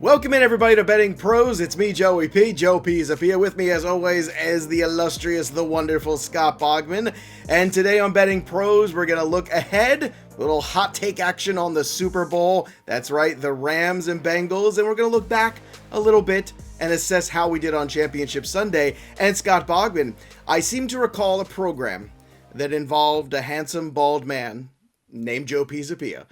Welcome in, everybody, to Betting Pros. It's me, Joey P. Joe Pisapia. With me, as always, is the illustrious, the wonderful Scott Bogman. And today on Betting Pros, we're going to look ahead, a little hot take action on the Super Bowl. That's right, the Rams and Bengals. And we're going to look back a little bit and assess how we did on Championship Sunday. And Scott Bogman, I seem to recall a program that involved a handsome, bald man named Joe Pisapia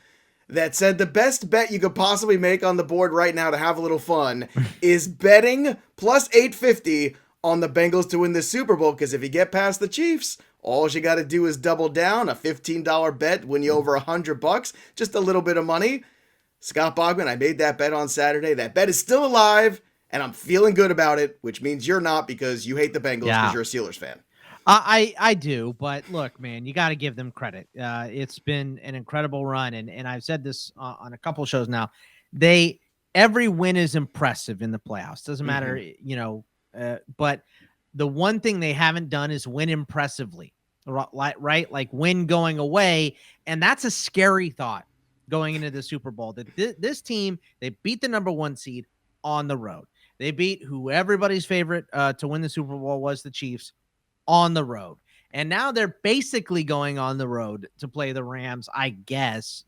that said the best bet you could possibly make on the board right now to have a little fun is betting plus 850 on the Bengals to win the Super Bowl, because if you get past the Chiefs, all you got to do is double down. A $15 bet win you over $100, just a little bit of money. Scott Bogman, I made that bet on Saturday. That bet is still alive, and I'm feeling good about it, which means you're not, because you hate the Bengals because you're a Steelers fan. I do, but look, man, you got to give them credit. It's been an incredible run, and I've said this on a couple of shows now. Every win is impressive in the playoffs. Doesn't matter, but the one thing they haven't done is win impressively, right? Like win going away, and that's a scary thought going into the Super Bowl. That this team, they beat the number one seed on the road. They beat who everybody's favorite to win the Super Bowl was the Chiefs on the road. And now they're basically going on the road to play the Rams, I guess.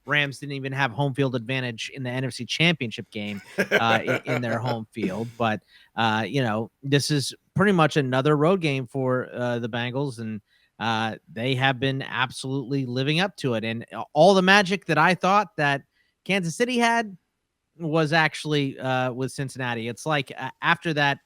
Rams didn't even have home field advantage in the NFC Championship game in their home field. But, this is pretty much another road game for the Bengals, and they have been absolutely living up to it. And all the magic that I thought that Kansas City had was actually with Cincinnati. It's like after that,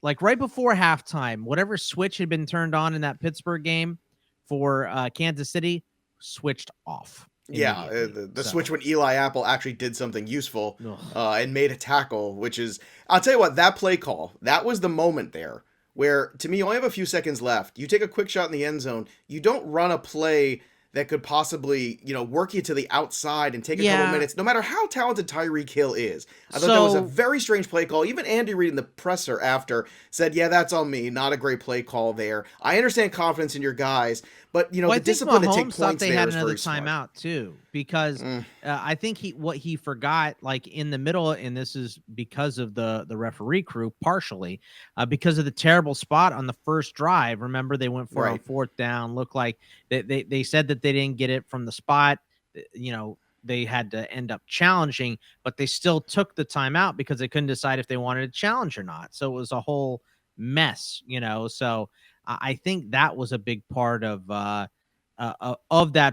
like right before halftime, whatever switch had been turned on in that Pittsburgh game for Kansas City switched off. Yeah, the switch when Eli Apple actually did something useful and made a tackle, which is, I'll tell you what, that play call, that was the moment there where, to me, you only have a few seconds left. You take a quick shot in the end zone. You don't run a play that could possibly, work you to the outside and take a couple minutes, no matter how talented Tyreek Hill is. I thought that was a very strange play call. Even Andy Reid in the presser after said, yeah, that's on me. Not a great play call there. I understand confidence in your guys, but, the discipline to take points there is very smart. Timeout too, because I think he forgot, like in the middle, and this is because of the referee crew, partially because of the terrible spot on the first drive. Remember, they went for a fourth down, looked like they said that they didn't get it from the spot. They had to end up challenging, but they still took the timeout because they couldn't decide if they wanted to challenge or not. So it was a whole mess, so I think that was a big part of that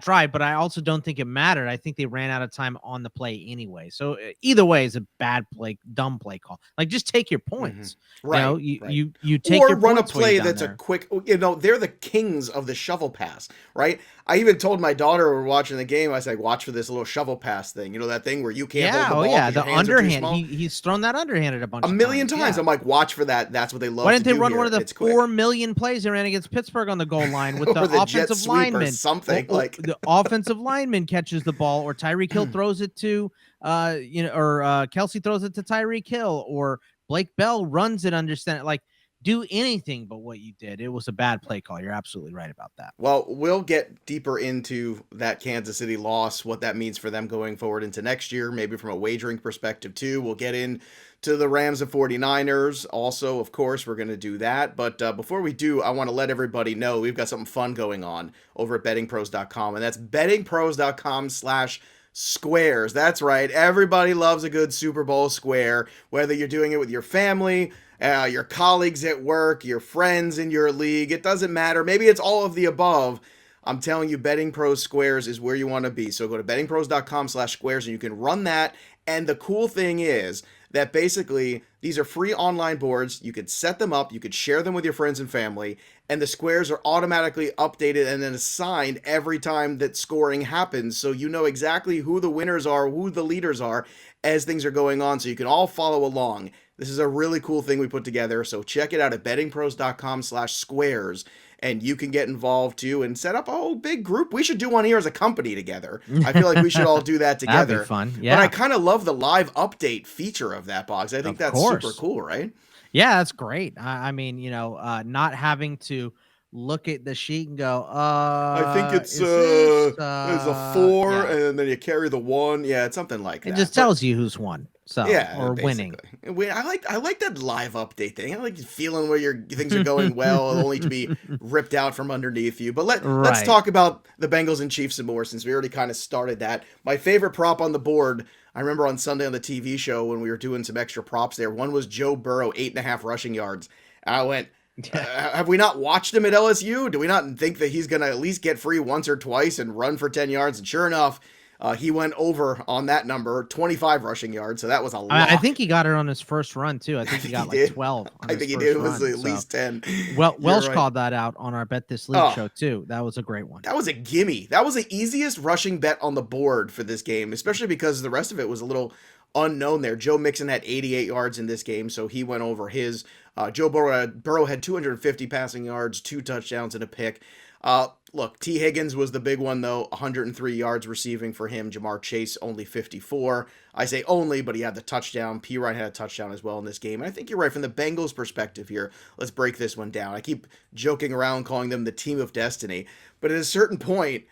drive, but I also don't think it mattered. I think they ran out of time on the play anyway. So either way is a bad play, dumb play call. Like, just take your points. Right. You take or your run a points play that's a quick, they're the kings of the shovel pass, right? I even told my daughter when we were watching the game, I said, watch for this little shovel pass thing. That thing where you can't hold the ball. The underhand. He's thrown that underhand at a million times. Yeah. I'm like, watch for that. That's what they love. Why didn't they run here. one of the 4 million plays they ran against Pittsburgh on the goal line with the offensive lineman? Something like the offensive lineman catches the ball, or Tyreek Hill throws it to, or Kelsey throws it to Tyreek Hill, or Blake Bell runs it. Understand, like, do anything but what you did. It was a bad play call. You're absolutely right about that. Well, we'll get deeper into that Kansas City loss, what that means for them going forward into next year, maybe from a wagering perspective too. We'll get into the Rams and 49ers. Also, of course, we're going to do that. But before we do, I want to let everybody know we've got something fun going on over at bettingpros.com, and that's bettingpros.com/squares. That's right. Everybody loves a good Super Bowl square, whether you're doing it with your family, your colleagues at work, your friends in your league. It doesn't matter. Maybe it's all of the above. I'm telling you, Betting Pros Squares is where you want to be. So go to bettingpros.com/squares and you can run that. And the cool thing is that basically these are free online boards. You could set them up. You could share them with your friends and family. And the squares are automatically updated and then assigned every time that scoring happens. So you know exactly who the winners are, who the leaders are as things are going on. So you can all follow along. This is a really cool thing we put together. So check it out at bettingpros.com/squares. And you can get involved too and set up a whole big group. We should do one here as a company together. I feel like we should all do that together. That'd be fun. Yeah. But I kind of love the live update feature of that box. I think that's super cool, right? Yeah, that's great. I mean, not having to look at the sheet and go, I think is this it's a 4, yeah. and then you carry the 1. Yeah, it's something like It that. just But tells you who's won. So yeah, or winning. basically. I like that live update thing. I like feeling where your things are going well, only to be ripped out from underneath you. But let's Right. talk about the Bengals and Chiefs some more, since we already kind of started that. My favorite prop on the board, I remember on Sunday on the TV show when we were doing some extra props there. One was Joe Burrow, 8.5 rushing yards. And I went, have we not watched him at LSU? Do we not think that he's going to at least get free once or twice and run for 10 yards? And sure enough, he went over on that number, 25 rushing yards. So that was a I lock. think he got it on his first run too. I think he got like 12 on I his think he first did. It was run. at least 10. Well, You're Welsh right. called that out on our Bet This League show too. That was a great one. That was a gimme. That was the easiest rushing bet on the board for this game, especially because the rest of it was a little unknown there. Joe Mixon had 88 yards in this game, so he went over his. Joe Burrow had 250 passing yards, 2 touchdowns, and a pick. Look, T. Higgins was the big one, though. 103 yards receiving for him. Jamar Chase only 54. I say only, but he had the touchdown. P. Ryan had a touchdown as well in this game. And I think you're right from the Bengals' perspective here. Let's break this one down. I keep joking around calling them the team of destiny. But at a certain point,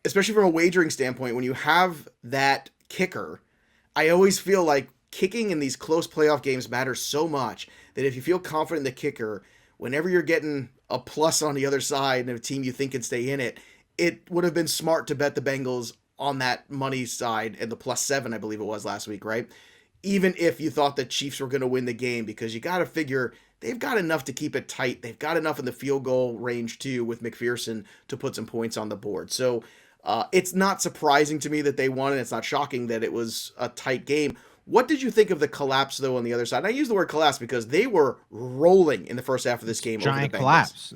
especially from a wagering standpoint, when you have that kicker, I always feel like kicking in these close playoff games matters so much that if you feel confident in the kicker, whenever you're getting a plus on the other side and a team you think can stay in it, it would have been smart to bet the Bengals on that money side and the +7, I believe it was last week, right? Even if you thought the Chiefs were going to win the game, because you got to figure they've got enough to keep it tight. They've got enough in the field goal range too with McPherson to put some points on the board. So it's not surprising to me that they won, and it's not shocking that it was a tight game. What did you think of the collapse, though, on the other side? And I use the word collapse because they were rolling in the first half of this game over the Giant Bengals. collapse.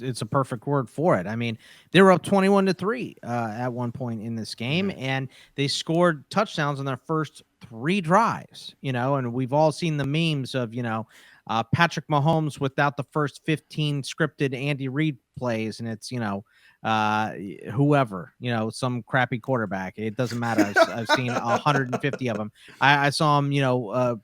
It's a perfect word for it. I mean, they were up 21-3 at one point in this game, and they scored touchdowns on their first 3 drives. And we've all seen the memes of Patrick Mahomes without the first 15 scripted Andy Reid plays, and it's whoever, some crappy quarterback. It doesn't matter. I've seen 150 of them. I saw him,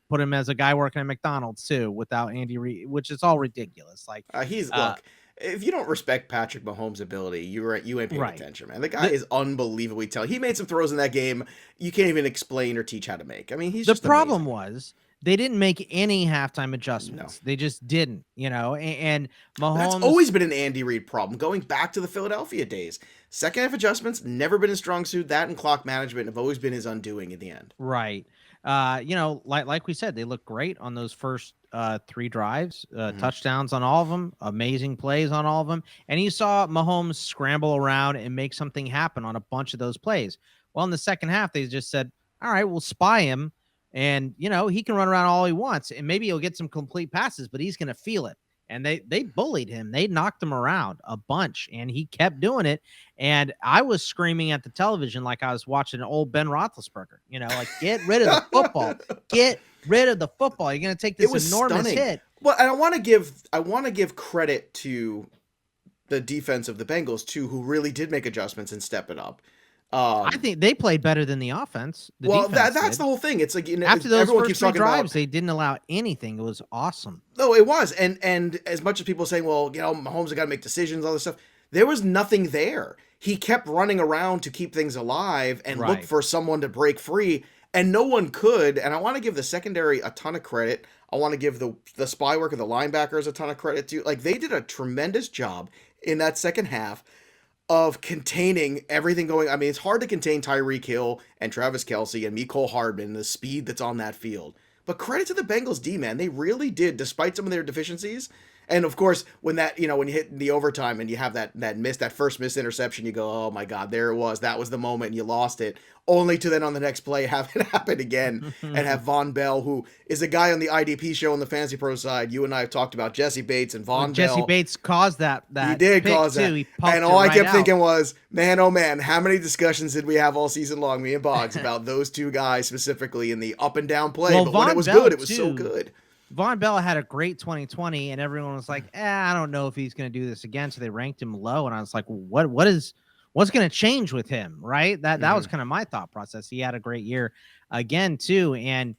put him as a guy working at McDonald's too, without Andy Reid, which is all ridiculous. Like look, if you don't respect Patrick Mahomes' ability, you ain't paying attention, man. The guy is unbelievably talented. He made some throws in that game you can't even explain or teach how to make. I mean, he's just problem amazing. was they didn't make any halftime adjustments. No. They just didn't, and Mahomes. That's always been an Andy Reid problem, going back to the Philadelphia days. Second half adjustments, never been his strong suit. That and clock management have always been his undoing in the end. Right. Like we said, they look great on those first 3 drives, touchdowns on all of them, amazing plays on all of them. And you saw Mahomes scramble around and make something happen on a bunch of those plays. Well, in the second half, they just said, all right, we'll spy him. And, he can run around all he wants, and maybe he'll get some complete passes, but he's going to feel it. And they bullied him. They knocked him around a bunch, and he kept doing it. And I was screaming at the television like I was watching an old Ben Roethlisberger, like, get rid of the football. Get rid of the football. You're going to take this enormous hit. Well, and I want to give credit to the defense of the Bengals, too, who really did make adjustments and step it up. I think they played better than the offense. That's the whole thing. It's like after those everyone first keeps 3 talking drives, about, they didn't allow anything. It was awesome. No, it was, and as much as people saying, well, Mahomes have got to make decisions, all this stuff, there was nothing there. He kept running around to keep things alive and look for someone to break free, and no one could. And I want to give the secondary a ton of credit. I want to give the spy work of the linebackers a ton of credit too. Like, they did a tremendous job in that second half of containing everything going. I mean, it's hard to contain Tyreek Hill and Travis Kelce and Mecole Hardman, the speed that's on that field. But credit to the Bengals D, man. They really did, despite some of their deficiencies. And of course, when you hit the overtime and you have that first missed interception, you go, oh my God, there it was. That was the moment, and you lost it. Only to then on the next play have it happen again and have Von Bell, who is a guy on the IDP show on the Fantasy Pro side. You and I have talked about Jesse Bates and Von Bell. Jesse Bates caused that. He did cause that. And all I kept thinking was, man, oh man, how many discussions did we have all season long, me and Boggs, about those two guys specifically in the up and down play? But when it was good, it was so good. Von Bell had a great 2020, and everyone was like, I don't know if he's going to do this again. So they ranked him low, and I was like, what's going to change with him, right? That was kind of my thought process. He had a great year again, too. And,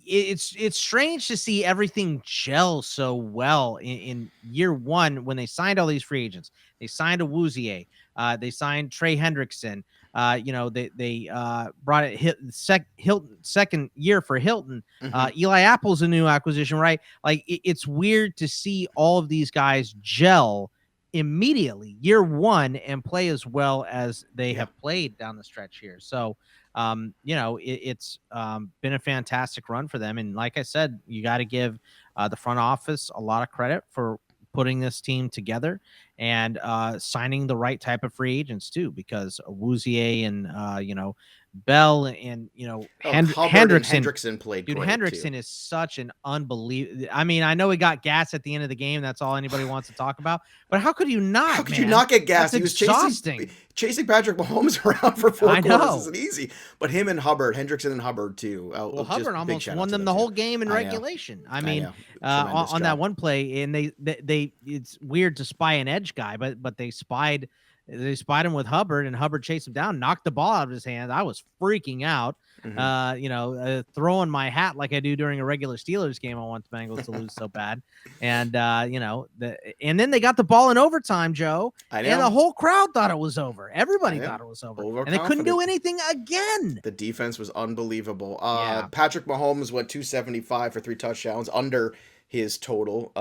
it's strange to see everything gel so well in year one when they signed all these free agents. They signed a Wouzier, they signed Trey Hendrickson. They brought it Hilton second year for Hilton. Eli Apple's a new acquisition, right? Like it's weird to see all of these guys gel immediately year one and play as well as they have played down the stretch here. So it's been a fantastic run for them. And like I said, you got to give the front office a lot of credit for putting this team together and signing the right type of free agents too, because Wouzier and Bell and Hendrickson played dude. great Hendrickson too. is such an unbelievable. I mean, I know he got gas at the end of the game. That's all anybody wants to talk about. But how could you not? How could you not get gas? That's he was exhausting. chasing Patrick Mahomes around for 4 quarters isn't easy. But him and Hubbard, Hendrickson and Hubbard too. Well, Hubbard almost won them the whole game in regulation. I mean, on that one play, and they it's weird to spy an edge guy, but they spied him with Hubbard, and Hubbard chased him down, knocked the ball out of his hand. I was freaking out, throwing my hat like I do during a regular Steelers game. I want the Bengals to lose so bad. And, and then they got the ball in overtime, Joe. I know. And the whole crowd thought it was over. Everybody thought it was over. And they couldn't do anything again. The defense was unbelievable. Patrick Mahomes went 275 for 3 touchdowns, under his total.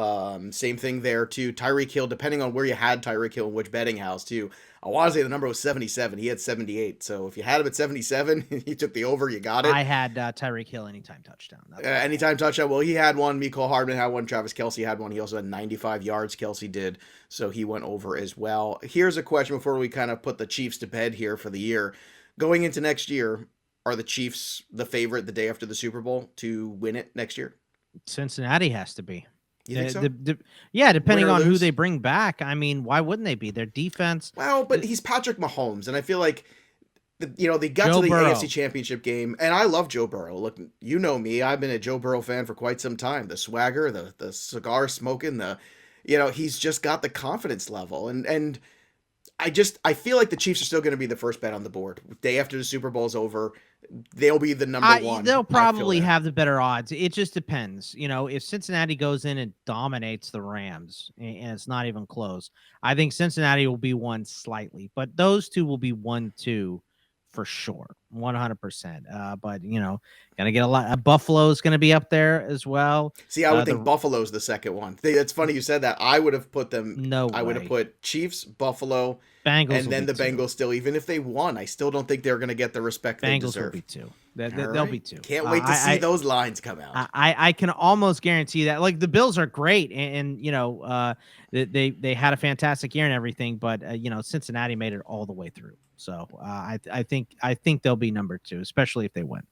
Same thing there too. Tyreek Hill, depending on where you had Tyreek Hill and which betting house too. I want to say the number was 77. He had 78. So if you had him at 77, you took the over, you got it. I had Tyreek Hill anytime touchdown. Anytime touchdown. Well, he had one. Mecole Hardman had one. Travis Kelce had one. He also had 95 yards. Kelce did. So he went over as well. Here's a question before we kind of put the Chiefs to bed here for the year. Going into next year, are the Chiefs the favorite the day after the Super Bowl to win it next year? Cincinnati has to be. You think so? Depending on who they bring back. I mean, why wouldn't they be? Their defense. Well, but he's Patrick Mahomes, and I feel like, they got to the AFC Championship game, and I love Joe Burrow. Look, you know me. I've been a Joe Burrow fan for quite some time. The swagger, the cigar smoking, he's just got the confidence level, and I feel like the Chiefs are still going to be the first bet on the board. Day after the Super Bowl's over, they'll be the number one. They'll probably have the better odds. It just depends. If Cincinnati goes in and dominates the Rams, and it's not even close, I think Cincinnati will be one slightly, but those two will be 1-2 for sure, 100%. But gonna get a lot. Buffalo's gonna be up there as well. See, I would think Buffalo's the second one. It's funny you said that. I would have put them. I would have put Chiefs, Buffalo, Bengals, and then the Bengals. Still, even if they won, I still don't think they're gonna get the respect they deserve. Bengals will be 2. They'll be 2. Can't wait to see those lines come out. I can almost guarantee that. Like the Bills are great, and they had a fantastic year and everything, but Cincinnati made it all the way through. So I think they'll be number 2, especially if they win.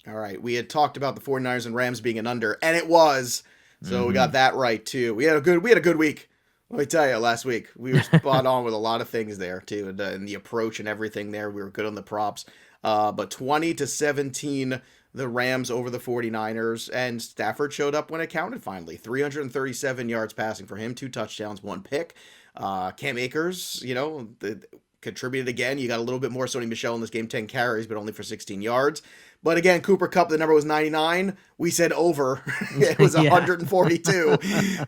All right. We had talked about the 49ers and Rams being an under, and it was. So we got that right too. We had a good week. Let me tell you, last week we were spot on with a lot of things there too, and the approach and everything there. We were good on the props. But 20-17, the Rams over the 49ers, and Stafford showed up when it counted finally. 337 yards passing for him, 2 touchdowns, 1 pick. Cam Akers, contributed again. You got a little bit more Sony Michel in this game, 10 carries, but only for 16 yards. But again, Cooper Kupp, the number was 99. We said over. It was 142.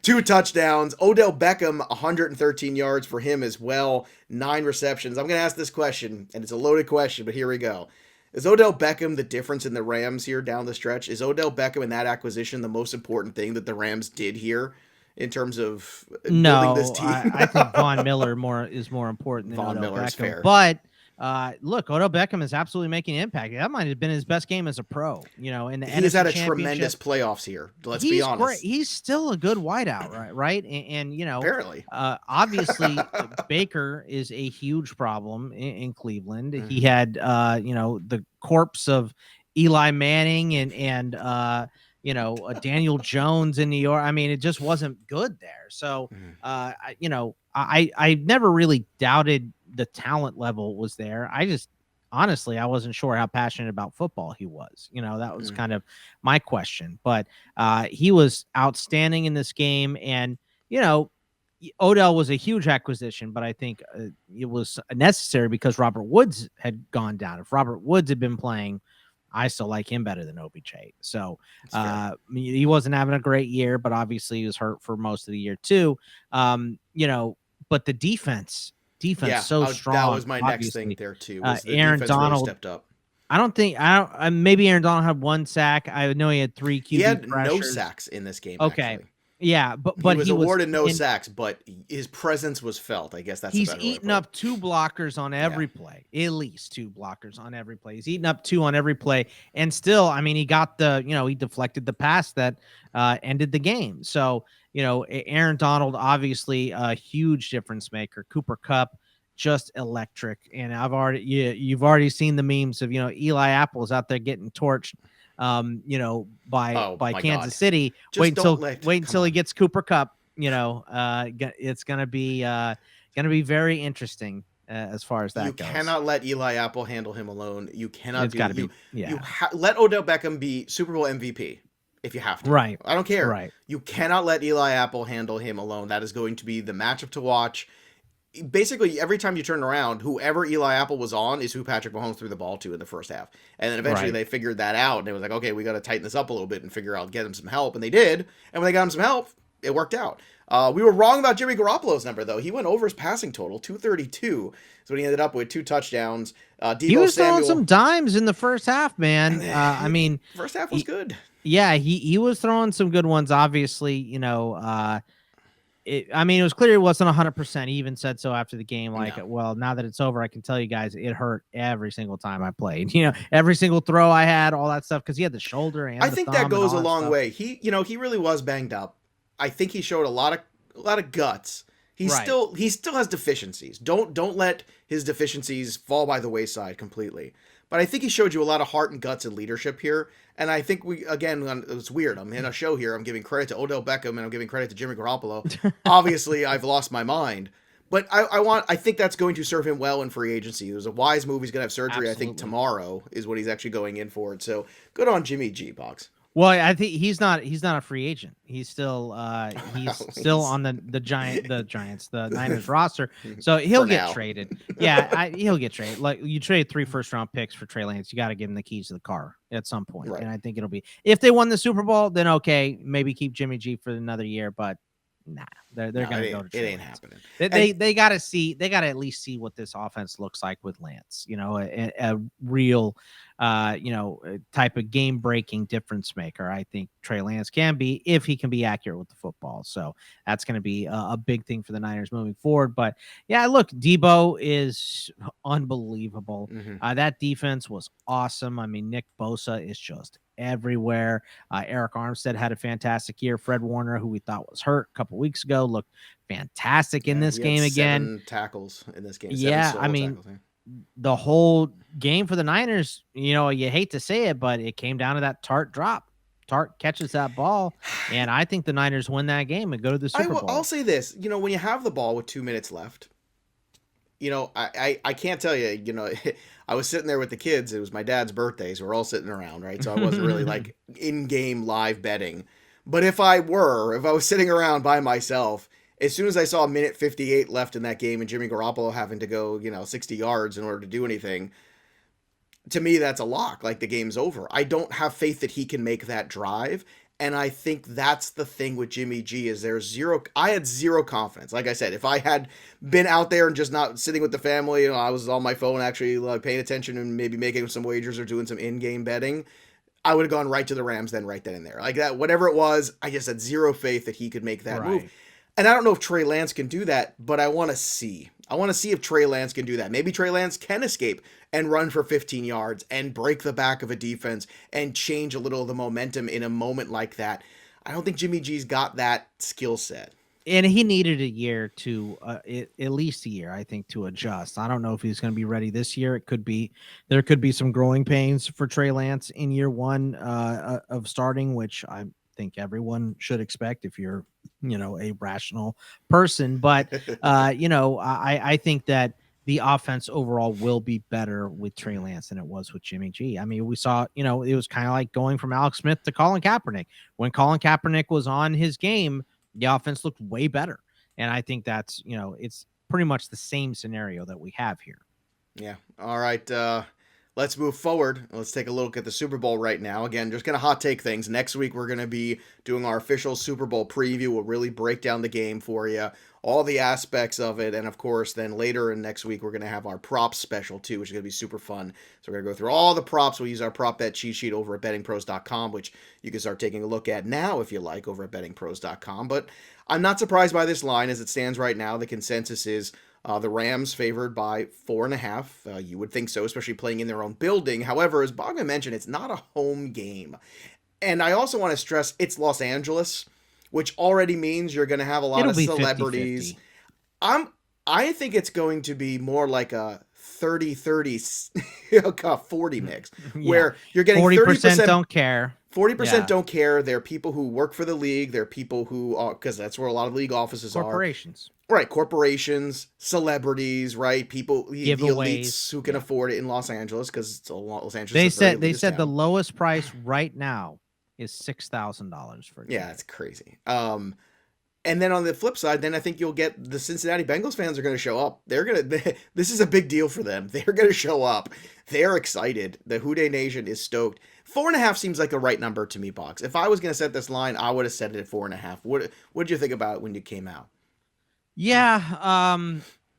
2 touchdowns. Odell Beckham, 113 yards for him as well. 9 receptions. I'm going to ask this question, and it's a loaded question, but here we go. Is Odell Beckham the difference in the Rams here down the stretch? Is Odell Beckham in that acquisition the most important thing that the Rams did here in terms of building this team? I think Von Miller is more important than Odell Beckham. Fair. But look, Odell Beckham is absolutely making an impact. That might have been his best game as a pro. In the he's had a tremendous playoffs here. Let's be honest. Great. He's still a good wideout, right? And apparently, obviously, Baker is a huge problem in Cleveland. Mm-hmm. He had the corpse of Eli Manning and Daniel Jones in New York. I mean, it just wasn't good there. So, I never really doubted the talent level was there. I just, honestly, I wasn't sure how passionate about football he was. That was kind of my question. But he was outstanding in this game. And, Odell was a huge acquisition, but I think it was necessary because Robert Woods had gone down. If Robert Woods had been playing, I still like him better than OBJ. So fair. he wasn't having a great year, but obviously he was hurt for most of the year too. But the defense Yeah, so that strong. was my next thing Obviously, there too. Was the Aaron defense really Donald. stepped up? I don't. Maybe Aaron Donald had 1 sack. I know he had 3 He QB had no pressures. sacks in this game, Okay, actually. yeah, He but was he was awarded no in. sacks, but his presence was felt. I guess that's a He's better way to eaten put it. up 2 blockers on Yeah. every play, at least 2 blockers on every play. He's eaten up 2 on every play, and still, I mean, he got he deflected the pass that ended the game. So, Aaron Donald, obviously a huge difference maker. Cooper Kupp, just electric. And you've already seen the memes of Eli Apple's out there getting torched, by My Kansas God. City. Just don't Wait come until he on. gets Cooper Kupp. It's gonna be very interesting as far as You that goes. cannot let Eli Apple handle him alone. You cannot It's do got to you be, yeah. you let Odell Beckham be Super Bowl MVP if you have to. Right. I don't care. Right. You cannot let Eli Apple handle him alone. That is going to be the matchup to watch. Basically, every time you turn around, whoever Eli Apple was on is who Patrick Mahomes threw the ball to in the first half. And then eventually Right. they figured that out, and it was like, okay, we got to tighten this up a little bit and figure out, get him some help. And they did. And when they got him some help, it worked out. We were wrong about Jimmy Garoppolo's number, though. He went over his passing total, 232. So he ended up with 2 touchdowns. He Deebo was Samuel. throwing some dimes in the first half, man. I mean, first half was good. Yeah, he was throwing some good ones. Obviously, it was clear it wasn't 100%. He even said so after the game. Like, No. well, now that it's over, I can tell you guys it hurt every single time I played. Every single throw I had, all that stuff, because he had the shoulder and I the think thumb that goes and a all that long stuff. way. He really was banged up. I think he showed a lot of guts. He Right. still has deficiencies. Don't let his deficiencies fall by the wayside completely. But I think he showed you a lot of heart and guts and leadership here. And I think it's weird. I'm in a show here. I'm giving credit to Odell Beckham and I'm giving credit to Jimmy Garoppolo. Obviously, I've lost my mind. But I think that's going to serve him well in free agency. It was a wise move. He's going to have surgery, Absolutely. I think, tomorrow is what he's actually going in for. So good on Jimmy G, Box. Well, I think he's not a free agent. He's still on the Giants, the Niners roster. So he'll get traded. Yeah, he'll get traded. Like, you trade 3 first-round picks for Trey Lance, you got to give him the keys to the car at some point. Right. And I think it'll be, if they won the Super Bowl, then okay, maybe keep Jimmy G for another year, but nah, they're going to go to Trey It ain't Lance. happening. They got to at least see what this offense looks like with Lance. A real type of game breaking difference maker. I think Trey Lance can be, if he can be accurate with the football. So that's going to be a big thing for the Niners moving forward. But yeah, look, Deebo is unbelievable. Mm-hmm. That defense was awesome. I mean, Nick Bosa is just everywhere. Eric Armstead had a fantastic year. Fred Warner, who we thought was hurt a couple weeks ago, looked fantastic in this game again. 7 tackles in this game. Yeah, I mean, tackles, the whole game for the Niners, you hate to say it, but it came down to that Tart drop. Tart catches that ball, and I think the Niners win that game and go to the Super Bowl. I'll say this, when you have the ball with 2 minutes left, I can't tell you, I was sitting there with the kids. It was my dad's birthday, so we're all sitting around, right? So I wasn't really like in-game live betting. But if I was sitting around by myself, as soon as I saw 1:58 left in that game and Jimmy Garoppolo having to go, 60 yards in order to do anything, to me, that's a lock. Like, the game's over. I don't have faith that he can make that drive. And I think that's the thing with Jimmy G is I had zero confidence. Like I said, if I had been out there and just not sitting with the family, I was on my phone actually like paying attention and maybe making some wagers or doing some in-game betting, I would have gone right to the Rams right then and there. Like that, whatever it was, I just had zero faith that he could make that move. And I don't know if Trey Lance can do that, but I want to see. I want to see if Trey Lance can do that. Maybe Trey Lance can escape and run for 15 yards and break the back of a defense and change a little of the momentum in a moment like that. I don't think Jimmy G's got that skill set. And he needed a year at least a year, I think, to adjust. I don't know if he's going to be ready this year. There could be some growing pains for Trey Lance in year one of starting, which I think everyone should expect if you're, a rational person. But, I think that the offense overall will be better with Trey Lance than it was with Jimmy G. I mean, we saw, it was kind of like going from Alex Smith to Colin Kaepernick. When Colin Kaepernick was on his game, the offense looked way better. And I think that's, it's pretty much the same scenario that we have here. Yeah. All right. let's move forward. Let's take a look at the Super Bowl right now. Again, just going to hot take things. Next week, we're going to be doing our official Super Bowl preview. We'll really break down the game for you, all the aspects of it. And of course, then later in next week, we're going to have our props special too, which is going to be super fun. So we're going to go through all the props. We'll use our prop bet cheat sheet over at bettingpros.com, which you can start taking a look at now if you like over at bettingpros.com. But I'm not surprised by this line as it stands right now. The consensus is the Rams favored by 4.5. You would think so, especially playing in their own building. However, as Bogman mentioned, it's not a home game. And I also want to stress it's Los Angeles, which already means you're going to have a lot of celebrities. 50-50. I think it's going to be more like a 30-30 40 mix, where you're getting 40% don't care. 40% don't care. They're people who work for the league. They're people who are, because that's where a lot of league offices corporations. Right, corporations, celebrities, right? People, the elites who can afford it in Los Angeles, because it's Los Angeles. They said the lowest price right now is $6,000 for it. Yeah, it's crazy. And then on the flip side, then I think you'll get the Cincinnati Bengals fans are going to show up. This is a big deal for them. They're going to show up. They're excited. The Houday Nation is stoked. 4.5 seems like the right number to me, Box. If I was going to set this line, I would have set it at 4.5. What did you think about it when you came out? Yeah,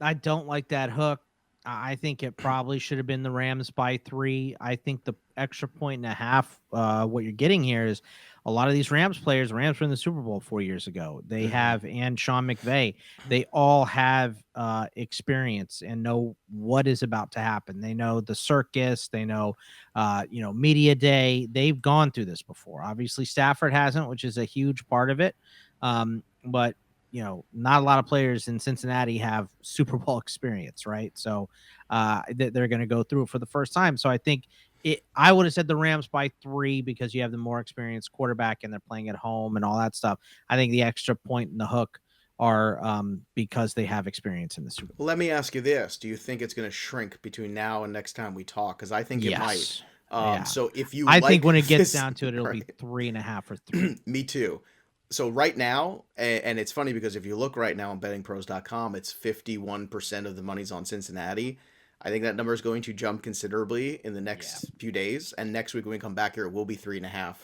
I don't like that hook. I think it probably should have been the Rams by 3. I think the extra 1.5, what you're getting here is a lot of these Rams players, Rams were in the Super Bowl 4 years ago. They have, and Sean McVay, they all have experience and know what is about to happen. They know the circus, they know, media day. They've gone through this before. Obviously, Stafford hasn't, which is a huge part of it. But not a lot of players in Cincinnati have Super Bowl experience, right? So they're going to go through it for the first time. So I think I would have said the Rams by 3 because you have the more experienced quarterback and they're playing at home and all that stuff. I think the extra point in the hook are because they have experience in the Super Bowl. Let me ask you this. Do you think it's going to shrink between now and next time we talk? Because I think it might. So if you I think when it gets down to it, it'll be 3.5 or 3. Me too. So right now, and it's funny because if you look right now on bettingpros.com, it's 51% of the money's on Cincinnati. I think that number is going to jump considerably in the next few days. And next week when we come back here, it will be 3.5.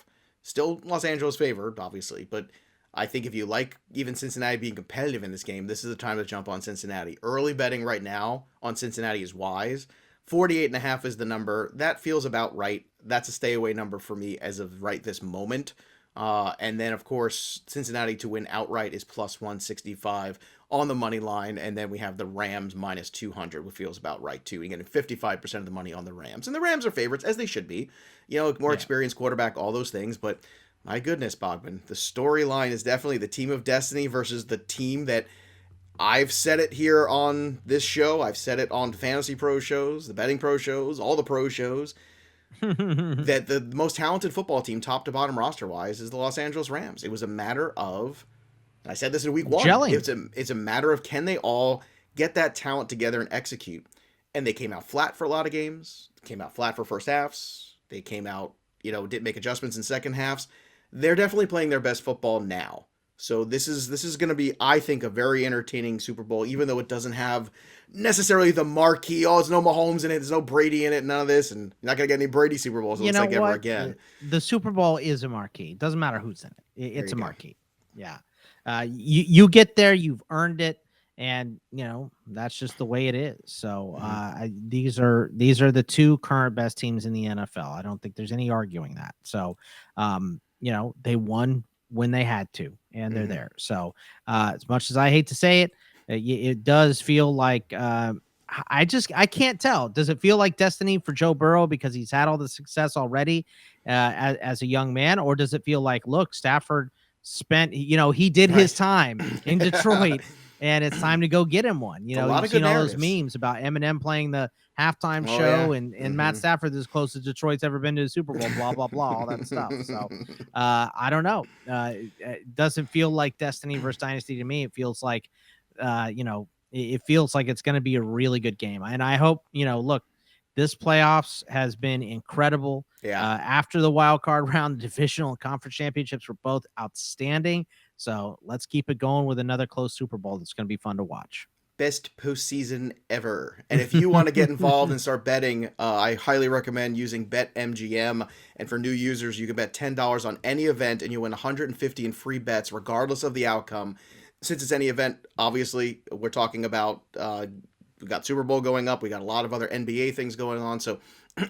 Still Los Angeles favored, obviously. But I think if you like even Cincinnati being competitive in this game, this is the time to jump on Cincinnati. Early betting right now on Cincinnati is wise. 48.5 is the number. That feels about right. That's a stay away number for me as of right this moment. And then, of course, Cincinnati to win outright is plus 165 on the money line. And then we have the Rams minus 200, which feels about right, too. You're getting 55% of the money on the Rams. And the Rams are favorites, as they should be. More experienced quarterback, all those things. But my goodness, Bogman, the storyline is definitely the team of destiny versus the team that I've said it here on this show. I've said it on Fantasy Pro shows, the Betting Pro shows, all the pro shows. That the most talented football team, top to bottom roster wise, is the Los Angeles Rams. It was a matter of, I said this in week 1, it's a matter of can they all get that talent together and execute. And they came out flat for a lot of games, came out flat for first halves. They came out, didn't make adjustments in second halves. They're definitely playing their best football now. So this is going to be, I think, a very entertaining Super Bowl, even though it doesn't have necessarily the marquee. Oh, there's no Mahomes in it. There's no Brady in it. None of this. And you're not going to get any Brady Super Bowls, it looks like, ever again. The Super Bowl is a marquee. It doesn't matter who's in it. It's a marquee. Yeah. You get there. You've earned it. And, that's just the way it is. So these are the two current best teams in the NFL. I don't think there's any arguing that. So, they won when they had to, and they're there. So as much as I hate to say it, it does feel like I can't tell. Does it feel like destiny for Joe Burrow because he's had all the success already as a young man? Or does it feel like, look, Stafford spent, he did his time in Detroit and it's time to go get him one. You've seen all those memes about Eminem playing the halftime show and Matt Stafford is as close as Detroit's ever been to the Super Bowl, blah, blah, blah, all that stuff. So I don't know. It doesn't feel like destiny versus dynasty to me. It feels like, it feels like it's going to be a really good game. And I hope, look, this playoffs has been incredible. After the wild card round, the divisional and conference championships were both outstanding. So let's keep it going with another close Super Bowl. That's going to be fun to watch. best postseason ever. And if you want to get involved and start betting, I highly recommend using BetMGM. And for new users, you can bet $10 on any event and you win $150 in free bets regardless of the outcome. Since it's any event, obviously, we're talking about, we got Super Bowl going up. We got a lot of other NBA things going on. So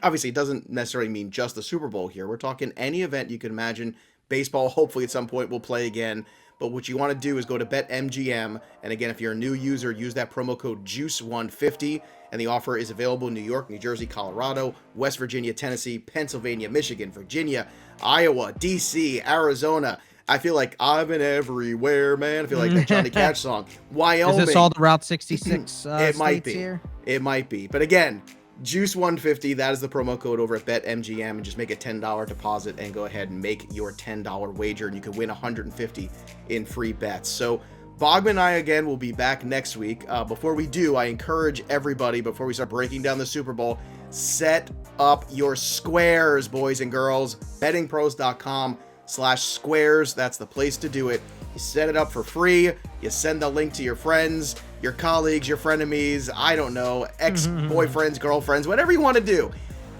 obviously, it doesn't necessarily mean just the Super Bowl here. We're talking any event you can imagine. Baseball, hopefully at some point, will play again. But what you want to do is go to BetMGM. And again, if you're a new user, use that promo code JUICE150. And the offer is available in New York, New Jersey, Colorado, West Virginia, Tennessee, Pennsylvania, Michigan, Virginia, Iowa, D.C., Arizona. I feel like I'm in everywhere, man. I feel like that Johnny Cash song. Wyoming. Is this all the Route 66 it might be. Here? It might be. But again, Juice150, that is the promo code over at BetMGM, and just make a $10 deposit and go ahead and make your $10 wager, and you can win $150 in free bets. So Bogman and I, again, will be back next week. Before we do, I encourage everybody, before we start breaking down the Super Bowl, set up your squares, boys and girls. BettingPros.com/squares. That's the place to do it. You set it up for free. You send the link to your friends, your colleagues, your frenemies, I don't know, ex-boyfriends, girlfriends, whatever you want to do.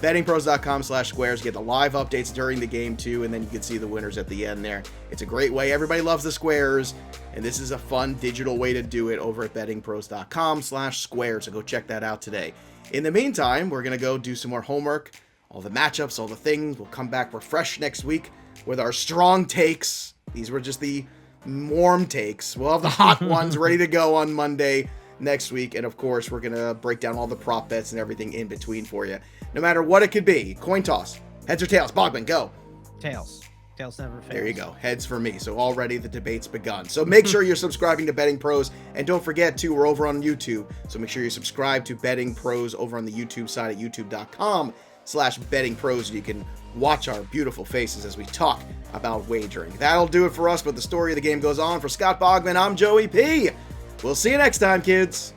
BettingPros.com/squares. Get the live updates during the game too, and then you can see the winners at the end there. It's a great way. Everybody loves the squares, and this is a fun digital way to do it over at BettingPros.com/squares. So go check that out today. In the meantime, we're going to go do some more homework, all the matchups, all the things. We'll come back refreshed next week with our strong takes. These were just the warm takes. We'll have the hot ones ready to go on Monday next week. And of course, we're going to break down all the prop bets and everything in between for you. No matter what it could be. Coin toss. Heads or tails? Bogman, go. Tails. Tails never fails. There you go. Heads for me. So already the debate's begun. So make sure you're subscribing to Betting Pros. And don't forget, too, we're over on YouTube. So make sure you subscribe to Betting Pros over on the YouTube side at youtube.com/bettingpros. You can watch our beautiful faces as we talk about wagering. That'll do it for us, but the story of the game goes on. For Scott Bogman, I'm Joey P. We'll see you next time, kids.